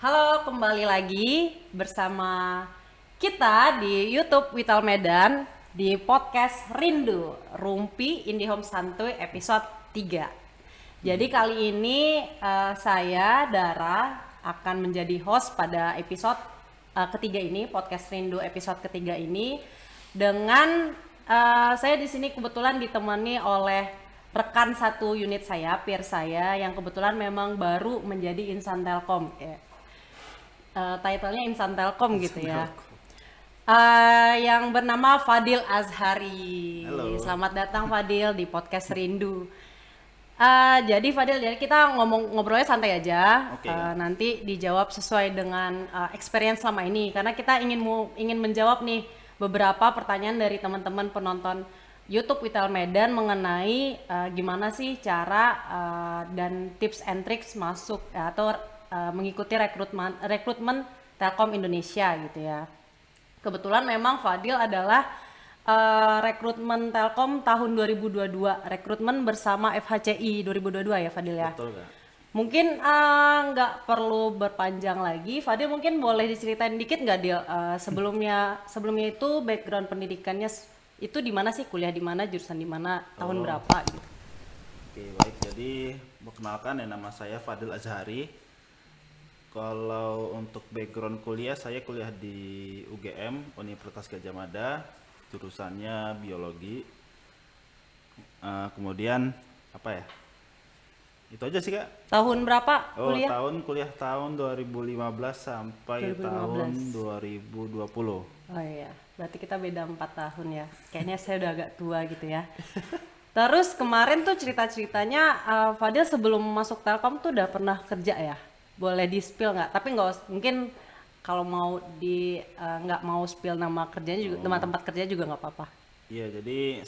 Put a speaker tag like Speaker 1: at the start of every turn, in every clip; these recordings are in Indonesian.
Speaker 1: Halo, kembali lagi bersama kita di YouTube Wital Medan di podcast Rindu Rumpi Indihome Santuy episode 3. Jadi kali ini saya Dara akan menjadi host pada episode ketiga ini, podcast Rindu episode ketiga ini dengan saya di sini kebetulan ditemani oleh rekan satu unit saya, peer saya yang kebetulan memang baru menjadi insan Telkom. Title-nya insan Telkom gitu ya. Yang bernama Fadil Azhari.
Speaker 2: Halo.
Speaker 1: Selamat datang Fadil di podcast Rindu. Jadi Fadil, jadi kita ngobrolnya santai aja.
Speaker 2: Oke.
Speaker 1: Nanti dijawab sesuai dengan experience selama ini, karena kita ingin menjawab nih beberapa pertanyaan dari teman-teman penonton YouTube Wital Medan mengenai gimana sih cara dan tips and tricks masuk atau mengikuti rekrutmen Telkom Indonesia gitu ya. Kebetulan memang Fadil adalah rekrutmen Telkom tahun 2022, rekrutmen bersama FHCI 2022 ya Fadil ya.
Speaker 2: Betul Kak.
Speaker 1: Mungkin nggak perlu berpanjang lagi, Fadil mungkin boleh diceritain dikit nggak Dil, sebelumnya itu background pendidikannya itu di mana sih, kuliah di mana, jurusan di mana, tahun berapa gitu.
Speaker 2: Oke, baik. Jadi perkenalkan, nama saya Fadil Azhari. Kalau untuk background kuliah, saya kuliah di UGM Universitas Gadjah Mada, jurusannya biologi. Kemudian apa ya? Itu aja sih Kak.
Speaker 1: Tahun berapa kuliah?
Speaker 2: Kuliah tahun 2015 sampai
Speaker 1: 2015.
Speaker 2: tahun 2020.
Speaker 1: Oh iya, berarti kita beda 4 tahun ya. Kayaknya saya udah agak tua gitu ya. Terus kemarin tuh cerita-ceritanya Fadil sebelum masuk Telkom tuh udah pernah kerja ya? Boleh di-spill nggak? Tapi mungkin kalau mau nggak mau spill nama kerjanya juga, nama tempat kerja juga nggak apa-apa.
Speaker 2: Iya, jadi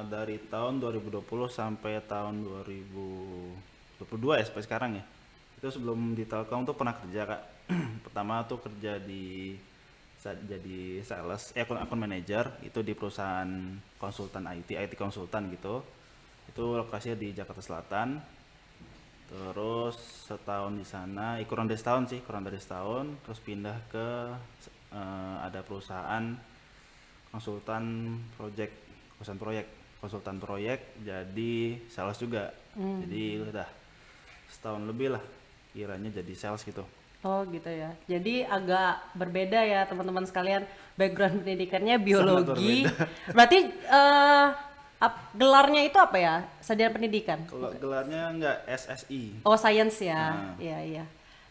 Speaker 2: dari tahun 2020 sampai tahun 2022 ya, sampai sekarang ya. Itu sebelum di Telkom tuh pernah kerja Kak. Pertama tuh kerja jadi sales, akun manager itu di perusahaan konsultan IT konsultan gitu. Itu lokasinya di Jakarta Selatan. Terus setahun di sana, kurang dari setahun, terus pindah ke ada perusahaan konsultan konsultan proyek, jadi sales juga. Jadi udah setahun lebih lah kiranya jadi sales gitu.
Speaker 1: Oh gitu ya. Jadi agak berbeda ya teman-teman sekalian, background pendidikannya
Speaker 2: Sangat
Speaker 1: biologi.
Speaker 2: berbeda.
Speaker 1: Berarti gelarnya itu apa ya? Sarjana pendidikan?
Speaker 2: Kalau gelarnya enggak SSI.
Speaker 1: Oh, science ya.
Speaker 2: Nah.
Speaker 1: Iya, iya.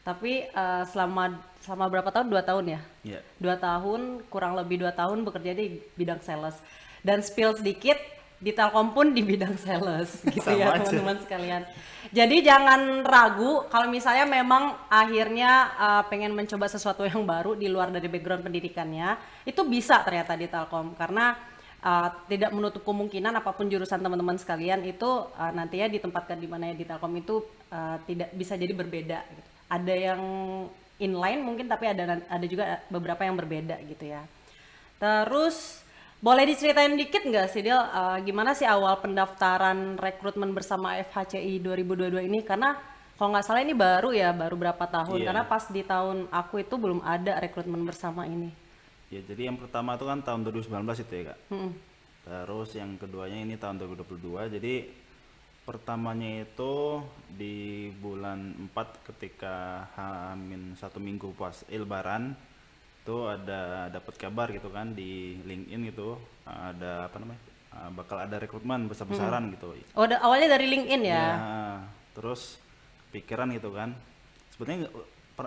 Speaker 1: Tapi selama berapa tahun? 2 tahun ya?
Speaker 2: Iya.
Speaker 1: 2 tahun, kurang lebih 2 tahun bekerja di bidang sales. Dan spill sedikit, di Telkom pun di bidang sales gitu ya
Speaker 2: Sama aja.
Speaker 1: teman-teman sekalian. Jadi jangan ragu kalau misalnya memang akhirnya pengen mencoba sesuatu yang baru di luar dari background pendidikannya, itu bisa ternyata di Telkom, karena tidak menutup kemungkinan apapun jurusan teman-teman sekalian itu nantinya ditempatkan di mana ya di Telkom itu tidak bisa jadi berbeda gitu. Ada yang inline mungkin, tapi ada juga beberapa yang berbeda gitu ya. Terus boleh diceritain dikit nggak sih Del, gimana sih awal pendaftaran rekrutmen bersama FHCI 2022 ini? Karena kalau nggak salah ini baru berapa tahun,
Speaker 2: Iya.
Speaker 1: karena pas di tahun aku itu belum ada rekrutmen bersama ini.
Speaker 2: Ya, jadi yang pertama itu kan tahun 2019 itu ya Kak. Terus yang keduanya ini tahun 2022. Jadi pertamanya itu di bulan 4 ketika Hamin 1 minggu pas Lebaran itu ada dapat kabar gitu kan di LinkedIn gitu, ada apa namanya, bakal ada rekrutmen besar-besaran gitu.
Speaker 1: Oh, awalnya dari LinkedIn ya?
Speaker 2: Ya, terus pikiran gitu kan.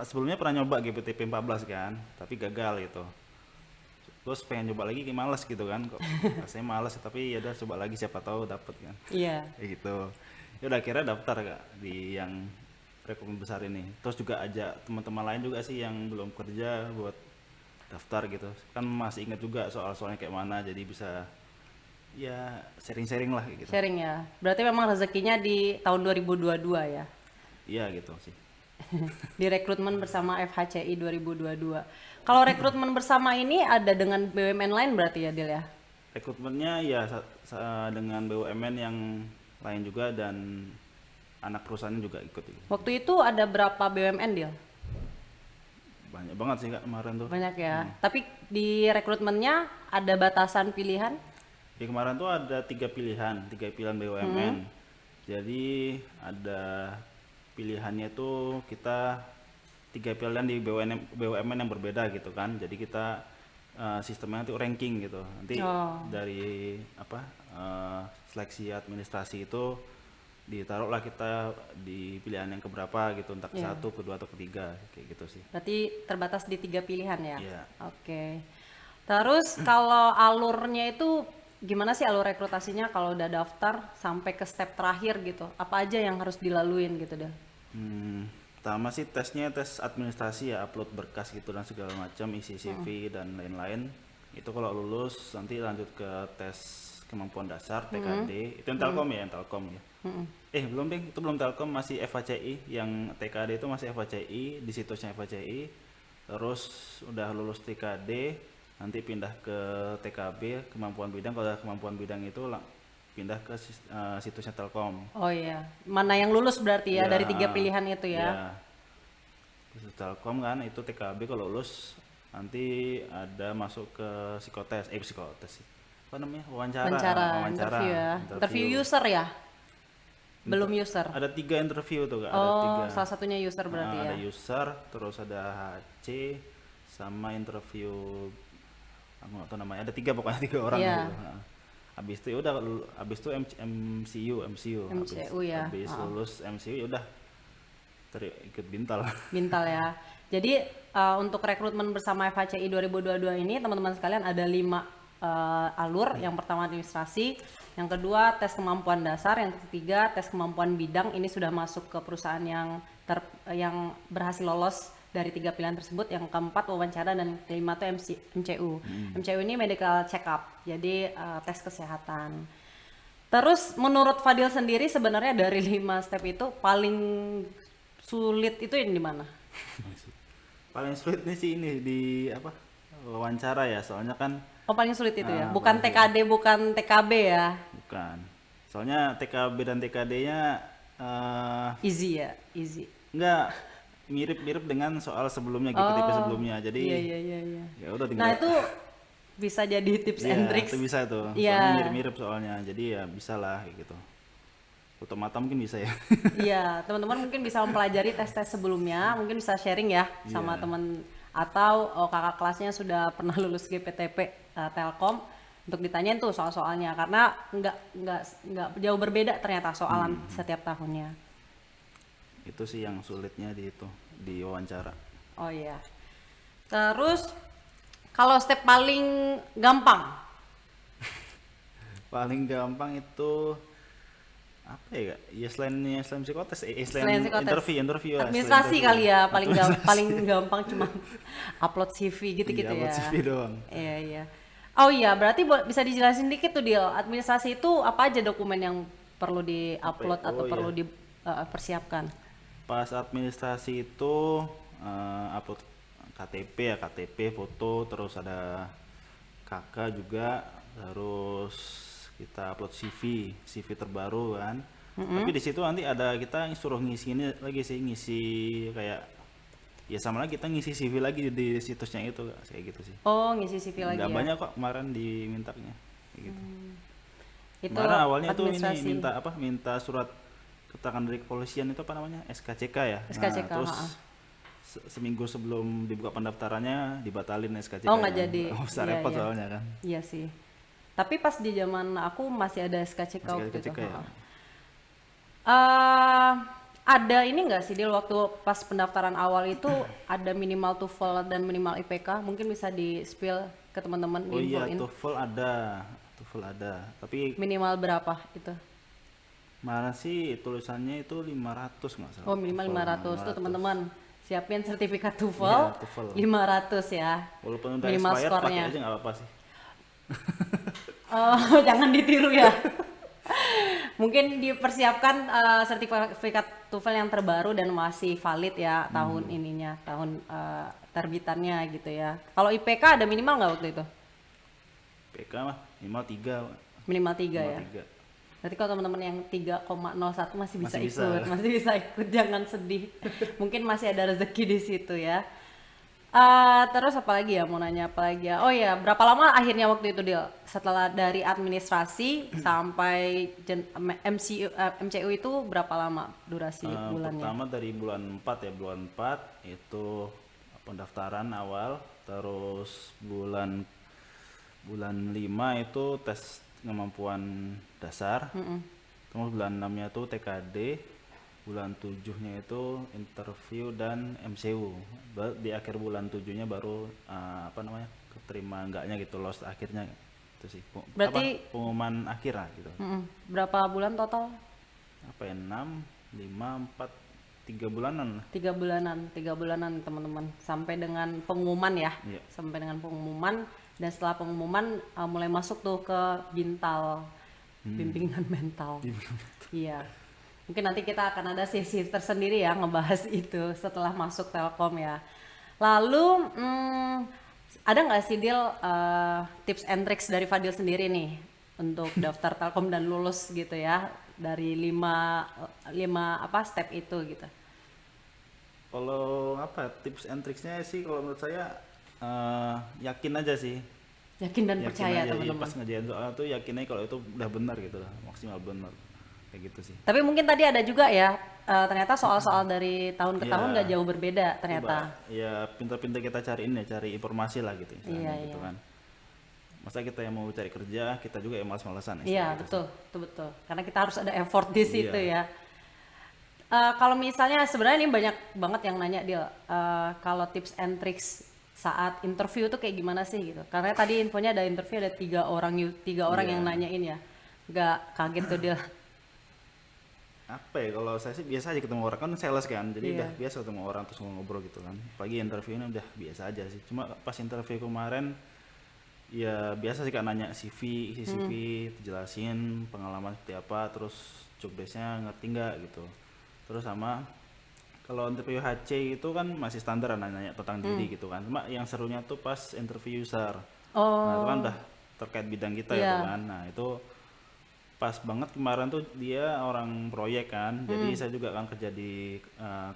Speaker 2: Sebelumnya pernah nyoba GPTP 14 kan, tapi gagal gitu. Terus pengen coba lagi, kayak males gitu kan, kok rasanya males, tapi ya udah coba lagi, siapa tahu dapet kan.
Speaker 1: Iya.
Speaker 2: Kayak gitu. Ya udah akhirnya daftar Kak di yang rekrutmen besar ini. Terus juga ajak teman-teman lain juga sih yang belum kerja buat daftar gitu. Kan masih ingat juga soal-soalnya kayak mana, jadi bisa ya sharing-sharing lah kayak gitu.
Speaker 1: Sharing ya. Berarti memang rezekinya di tahun 2022 ya.
Speaker 2: Iya gitu sih.
Speaker 1: Di rekrutmen bersama FHCI 2022. Kalau rekrutmen bersama ini ada dengan BUMN lain berarti ya Dil ya?
Speaker 2: Rekrutmennya ya dengan BUMN yang lain juga, dan anak perusahaannya juga ikut.
Speaker 1: Waktu itu ada berapa BUMN Dil?
Speaker 2: banyak banget sih Kak kemarin tuh.
Speaker 1: Banyak ya. Tapi di rekrutmennya ada batasan pilihan?
Speaker 2: Di kemarin tuh ada 3 pilihan BUMN. Jadi ada pilihannya tuh kita 3 pilihan di BUMN yang berbeda gitu kan. Jadi kita sistemnya tuh ranking gitu. Nanti dari seleksi administrasi itu ditaruhlah kita di pilihan yang keberapa gitu, entah ke satu, kedua atau ketiga kayak gitu sih.
Speaker 1: Berarti terbatas di 3 pilihan ya?
Speaker 2: Iya.
Speaker 1: Oke. Terus kalau alurnya itu gimana sih alur rekrutasinya kalau udah daftar sampai ke step terakhir gitu? Apa aja yang harus dilaluin gitu deh?
Speaker 2: Pertama sih tesnya tes administrasi ya, upload berkas gitu dan segala macam, isi CV dan lain-lain. Itu kalau lulus nanti lanjut ke tes kemampuan dasar TKD. Itu yang Telkom ya, yang Telkom ya. Belum deh, itu belum Telkom, masih FHCI. Yang TKD itu masih FHCI, di situsnya FHCI. Terus udah lulus TKD, nanti pindah ke TKB, kemampuan bidang. Kalau ada kemampuan bidang itu pindah ke situsnya Telkom.
Speaker 1: Oh iya, mana yang lulus berarti ya, dari 3 pilihan itu ya?
Speaker 2: Ya. Situs Telkom kan, itu TKB kalau lulus nanti ada masuk ke psikotes sih. Apa namanya? Wawancara.
Speaker 1: Interview ya. Interview user ya? Belum user.
Speaker 2: Ada 3 interview tuh Kak, ada
Speaker 1: Oh,
Speaker 2: 3.
Speaker 1: salah satunya user berarti ya.
Speaker 2: Ada user, terus ada HC, sama interview aku nggak tahu namanya. Ada 3 pokoknya, 3 orang gitu. Habis itu udah, habis itu MCU.
Speaker 1: MCU ya.
Speaker 2: Habis lulus MCU ya udah ikut Bintal.
Speaker 1: Bintal ya. Jadi untuk rekrutmen bersama FHCI 2022 ini teman-teman sekalian ada 5 alur. Yang pertama administrasi, yang kedua tes kemampuan dasar, yang ketiga tes kemampuan bidang. Ini sudah masuk ke perusahaan yang berhasil lolos dari 3 pilihan tersebut. Yang keempat wawancara, dan kelima itu MCU. MCU ini medical check up, jadi tes kesehatan. Terus menurut Fadil sendiri sebenarnya dari 5 step itu paling sulit itu yang di mana?
Speaker 2: Paling sulit nih sih ini di wawancara ya, soalnya kan
Speaker 1: paling sulit itu ya, bukan TKD, bukan TKB ya?
Speaker 2: Bukan, soalnya TKB dan TKD-nya
Speaker 1: easy ya, easy.
Speaker 2: Enggak, mirip-mirip dengan soal sebelumnya, GPTP sebelumnya, jadi
Speaker 1: iya.
Speaker 2: ya udah tinggal.
Speaker 1: Nah itu bisa jadi tips and tricks.
Speaker 2: Itu bisa tuh, soalnya mirip-mirip soalnya, jadi ya bisa lah gitu. Otomata mungkin bisa ya.
Speaker 1: Iya, teman-teman mungkin bisa mempelajari tes-tes sebelumnya, mungkin bisa sharing ya sama teman, atau kakak kelasnya sudah pernah lulus GPTP Telkom untuk ditanyain tuh soal-soalnya, karena nggak jauh berbeda ternyata soalan setiap tahunnya.
Speaker 2: Itu sih yang sulitnya di wawancara.
Speaker 1: Oh iya. Terus kalau step paling gampang?
Speaker 2: Paling gampang itu apa ya Kak? Ya selain psikotes,
Speaker 1: Selain psikotes.
Speaker 2: interview
Speaker 1: Administrasi kali ya, paling gampang cuma upload CV gitu-gitu ya.
Speaker 2: Upload CV doang.
Speaker 1: Iya. Oh iya, berarti bisa dijelasin dikit tuh Dil, administrasi itu apa aja dokumen yang perlu di-upload atau perlu dipersiapkan?
Speaker 2: Pas administrasi itu upload KTP, foto, terus ada KK juga, terus kita upload CV terbaru kan. Tapi di situ nanti ada kita suruh ngisi ini lagi sih, ngisi kayak ya sama lagi kita ngisi CV lagi di situsnya itu kayak gitu sih.
Speaker 1: Oh, ngisi CV lagi ya.
Speaker 2: Nggak banyak kok kemarin dimintanya kayak gitu.
Speaker 1: Itu
Speaker 2: kemarin awalnya tuh ini
Speaker 1: administrasi.
Speaker 2: minta surat keterangan dari kepolisian, itu apa namanya? SKCK ya.
Speaker 1: SKCK,
Speaker 2: terus seminggu sebelum dibuka pendaftarannya dibatalin SKCK.
Speaker 1: Oh, nggak jadi.
Speaker 2: Usah repot soalnya kan.
Speaker 1: Iya sih. Tapi pas di zaman aku masih ada SKCK waktu itu.
Speaker 2: Ya?
Speaker 1: Ada ini nggak sih Dil, waktu pas pendaftaran awal itu ada minimal TOEFL dan minimal IPK, mungkin bisa di spill ke teman-teman.
Speaker 2: Oh iya, TOEFL ada, tapi
Speaker 1: minimal berapa itu?
Speaker 2: mana sih tulisannya itu 500 nggak salah.
Speaker 1: Oh minimal 500 tuh teman-teman, siapin sertifikat TOEFL, 500 ya.
Speaker 2: Walaupun udah
Speaker 1: minimal
Speaker 2: expired
Speaker 1: skornya.
Speaker 2: pakai aja nggak apa-apa sih.
Speaker 1: Oh, jangan ditiru ya. Mungkin dipersiapkan sertifikat TOEFL yang terbaru dan masih valid ya tahun ininya, tahun terbitannya gitu ya. Kalau IPK ada minimal nggak waktu itu?
Speaker 2: IPK mah minimal 3.
Speaker 1: Minimal 3 ya.
Speaker 2: 3.
Speaker 1: Berarti kalau teman-teman yang 3,01 masih bisa
Speaker 2: Masih
Speaker 1: ikut, jangan sedih. Mungkin masih ada rezeki di situ ya. Terus apa lagi ya, mau nanya apa lagi ya? Oh ya, berapa lama akhirnya waktu itu Dil? Setelah dari administrasi sampai MCU itu berapa lama durasi bulannya?
Speaker 2: Pertama dari bulan 4 ya, bulan 4 itu pendaftaran awal, terus bulan bulan 5 itu tes kemampuan dasar, terus bulan 6-nya itu TKD, bulan 7-nya itu interview dan MCU. Di akhir bulan 7-nya baru apa namanya, keterima enggaknya gitu, lolos akhirnya itu sih.
Speaker 1: Berarti
Speaker 2: Pengumuman akhir lah gitu.
Speaker 1: berapa bulan total?
Speaker 2: Apa ya, 6, 5, 4, 3 bulanan lah.
Speaker 1: 3 bulanan, 3 bulanan teman-teman. Sampai dengan pengumuman ya,
Speaker 2: Iya.
Speaker 1: sampai dengan pengumuman. Dan setelah pengumuman mulai masuk tuh ke Bintal, bimbingan mental. Iya. Mungkin nanti kita akan ada sesi tersendiri ya ngebahas itu setelah masuk Telkom ya. Lalu ada nggak sih Dil tips and tricks dari Fadil sendiri nih untuk daftar Telkom dan lulus gitu ya dari lima apa step itu gitu.
Speaker 2: Kalau apa tips and tricksnya sih, kalau menurut saya yakin aja sih.
Speaker 1: Yakin dan
Speaker 2: Yakin
Speaker 1: percaya
Speaker 2: aja,
Speaker 1: teman-teman.
Speaker 2: pas ngerjain soal tuh yakinnya kalau itu udah benar gitu lah, maksimal benar kayak gitu sih.
Speaker 1: Tapi mungkin tadi ada juga ya ternyata soal-soal dari tahun ke
Speaker 2: Iya.
Speaker 1: tahun nggak jauh berbeda ternyata.
Speaker 2: Coba ya pintar-pintar kita cariin ya, cari informasi lah gitu misalnya
Speaker 1: Iya,
Speaker 2: gitu
Speaker 1: iya.
Speaker 2: kan. Masa kita yang mau cari kerja, kita juga yang malas-malasan
Speaker 1: Iya
Speaker 2: gitu
Speaker 1: betul, betul betul. Karena kita harus ada effort di situ
Speaker 2: Iya.
Speaker 1: ya. Kalau misalnya sebenarnya ini banyak banget yang nanya Dil, kalau tips and tricks saat interview tuh kayak gimana sih gitu. Karena tadi infonya ada interview ada tiga orang yang
Speaker 2: Iya.
Speaker 1: nanyain ya. Nggak kaget tuh Dil.
Speaker 2: Apa ya, kalau saya sih biasa aja ketemu orang, kan sales kan, jadi
Speaker 1: Iya.
Speaker 2: udah biasa ketemu orang terus ngobrol gitu kan. Pagi interview ini udah biasa aja sih, cuma pas interview kemarin ya biasa sih Kak, nanya CV, isi CV, jelasin pengalaman seperti apa, terus job desk-nya ngerti nggak gitu. Terus sama kalau interview HC itu kan masih standar nanya tentang diri gitu kan, cuma yang serunya tuh pas interview user. Nah itu kan udah terkait bidang kita ya
Speaker 1: Iya.
Speaker 2: tuh kan. Nah itu pas banget kemarin tuh dia orang proyek kan, jadi saya juga kan kerja di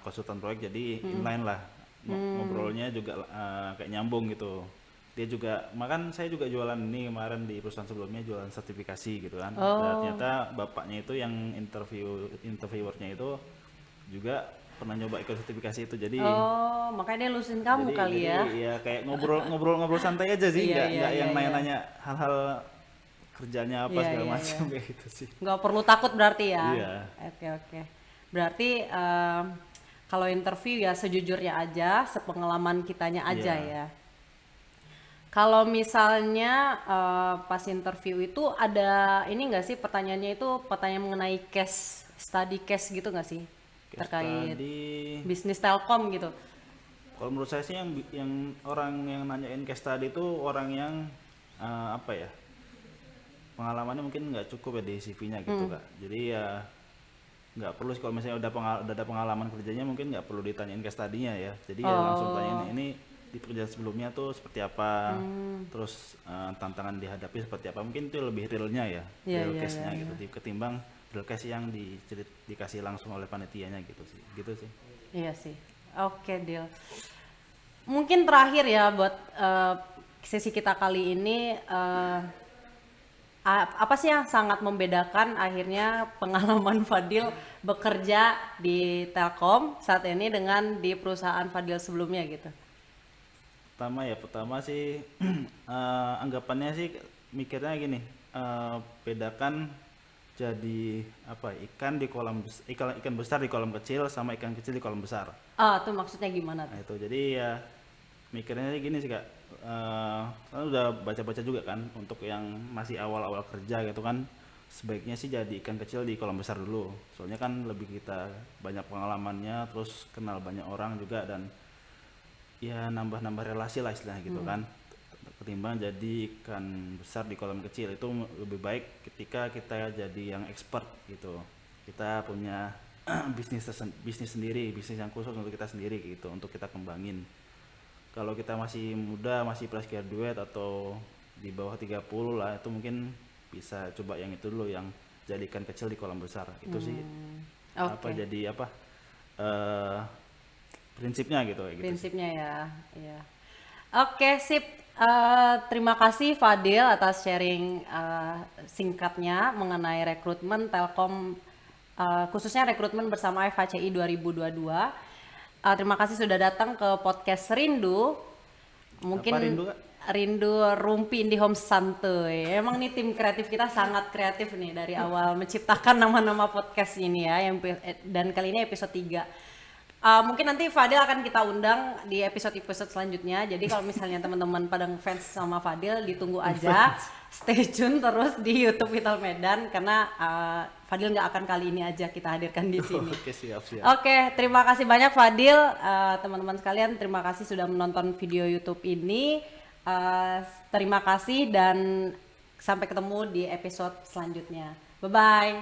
Speaker 2: konsultan proyek, jadi inline lah. Ngobrolnya juga kayak nyambung gitu. Dia juga, makan saya juga jualan ini kemarin di perusahaan sebelumnya, jualan sertifikasi gitu kan. Dan ternyata bapaknya itu yang interviewernya itu juga pernah nyoba ikut sertifikasi itu, jadi
Speaker 1: Oh, makanya dia lusin kamu kali ya.
Speaker 2: ya kayak ngobrol santai aja sih,
Speaker 1: Iya,
Speaker 2: nggak
Speaker 1: iya,
Speaker 2: yang
Speaker 1: iya,
Speaker 2: nanya-nanya hal-hal kerjanya apa
Speaker 1: Iya,
Speaker 2: segala
Speaker 1: iya,
Speaker 2: macam kayak gitu sih.
Speaker 1: Nggak perlu takut berarti ya.
Speaker 2: Iya.
Speaker 1: Oke, oke. Berarti kalau interview ya sejujurnya aja, sepengalaman kitanya aja
Speaker 2: Iya.
Speaker 1: ya. Kalau misalnya pas interview itu ada ini nggak sih pertanyaannya itu pertanyaan mengenai case, study case gitu nggak sih?
Speaker 2: Case
Speaker 1: Terkait
Speaker 2: study,
Speaker 1: bisnis Telkom gitu.
Speaker 2: kalau menurut saya sih yang orang yang nanyain case study itu orang yang apa ya, pengalamannya mungkin nggak cukup ya di CV-nya gitu Kak. Jadi ya nggak perlu sih, kalau misalnya udah ada pengalaman kerjanya mungkin nggak perlu ditanyain case study-nya ya. Jadi ya langsung tanyain ini di pekerjaan sebelumnya tuh seperti apa, terus tantangan dihadapi seperti apa, mungkin itu lebih realnya ya,
Speaker 1: Iya,
Speaker 2: real
Speaker 1: iya,
Speaker 2: case-nya
Speaker 1: iya,
Speaker 2: gitu, ketimbang real case yang dikasih langsung oleh panitianya gitu sih.
Speaker 1: Iya sih. Oke, deal. Mungkin terakhir ya buat sesi kita kali ini apa sih yang sangat membedakan akhirnya pengalaman Fadil bekerja di Telkom saat ini dengan di perusahaan Fadil sebelumnya gitu?
Speaker 2: Pertama sih anggapannya sih mikirnya gini, bedakan jadi apa, ikan di kolam ikan besar di kolam kecil sama ikan kecil di kolam besar.
Speaker 1: Itu maksudnya gimana
Speaker 2: Nah
Speaker 1: tuh?
Speaker 2: itu jadi ya mikirnya sih gini sih Kak, kan udah baca-baca juga kan, untuk yang masih awal-awal kerja gitu kan, sebaiknya sih jadi ikan kecil di kolam besar dulu, soalnya kan lebih kita banyak pengalamannya, terus kenal banyak orang juga, dan ya nambah-nambah relasi lah istilahnya gitu kan, ketimbang jadi ikan besar di kolam kecil. Itu lebih baik ketika kita jadi yang expert gitu, kita punya bisnis sendiri, bisnis yang khusus untuk kita sendiri gitu, untuk kita kembangin. Kalau kita masih muda, masih fresh graduate atau di bawah 30 lah, itu mungkin bisa coba yang itu dulu, yang jadi ikan kecil di kolam besar itu sih.
Speaker 1: Oke.
Speaker 2: Jadi eh prinsipnya gitu kayak gitu.
Speaker 1: Prinsipnya ya. Iya. Oke, sip. Terima kasih Fadil atas sharing singkatnya mengenai rekrutmen Telkom, khususnya rekrutmen bersama FHCI 2022. Terima kasih sudah datang ke podcast Rindu. Mungkin
Speaker 2: Apa Rindu, Kak?
Speaker 1: Rindu Rumpi Indihome Santuy. Emang nih tim kreatif kita sangat kreatif nih dari awal menciptakan nama-nama podcast ini ya, dan kali ini episode 3. Mungkin nanti Fadil akan kita undang di episode-episode selanjutnya. Jadi kalau misalnya teman-teman pada fans sama Fadil, ditunggu aja. Stay tune terus di YouTube Vital Medan karena Fadil nggak akan kali ini aja kita hadirkan di sini.
Speaker 2: Oke, siap.
Speaker 1: Oke, terima kasih banyak Fadil. Teman-teman sekalian, terima kasih sudah menonton video YouTube ini. Terima kasih dan sampai ketemu di episode selanjutnya. Bye-bye.